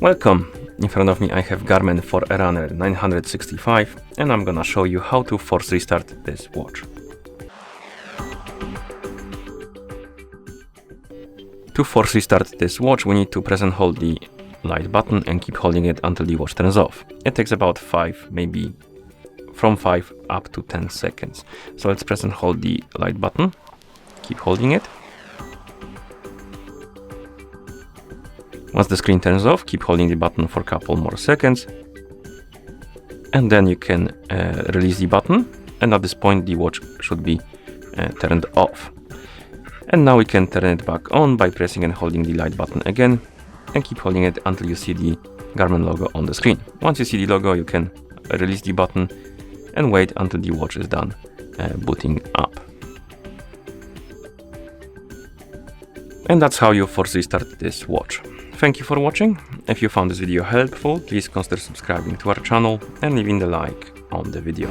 Welcome! In front of me I have Garmin Forerunner 965 and I'm gonna show you how to force restart this watch. To force restart this watch we need to press and hold the light button and keep holding it until the watch turns off. It takes about 5, maybe from 5 up to 10 seconds. So let's press and hold the light button, keep holding it. Once the screen turns off, keep holding the button for a couple more seconds. And then you can release the button. And at this point the watch should be turned off. And now we can turn it back on by pressing and holding the light button again. And keep holding it until you see the Garmin logo on the screen. Once you see the logo, you can release the button and wait until the watch is done booting up. And that's how you force restart this watch. Thank you for watching. If you found this video helpful, please consider subscribing to our channel and leaving a like on the video.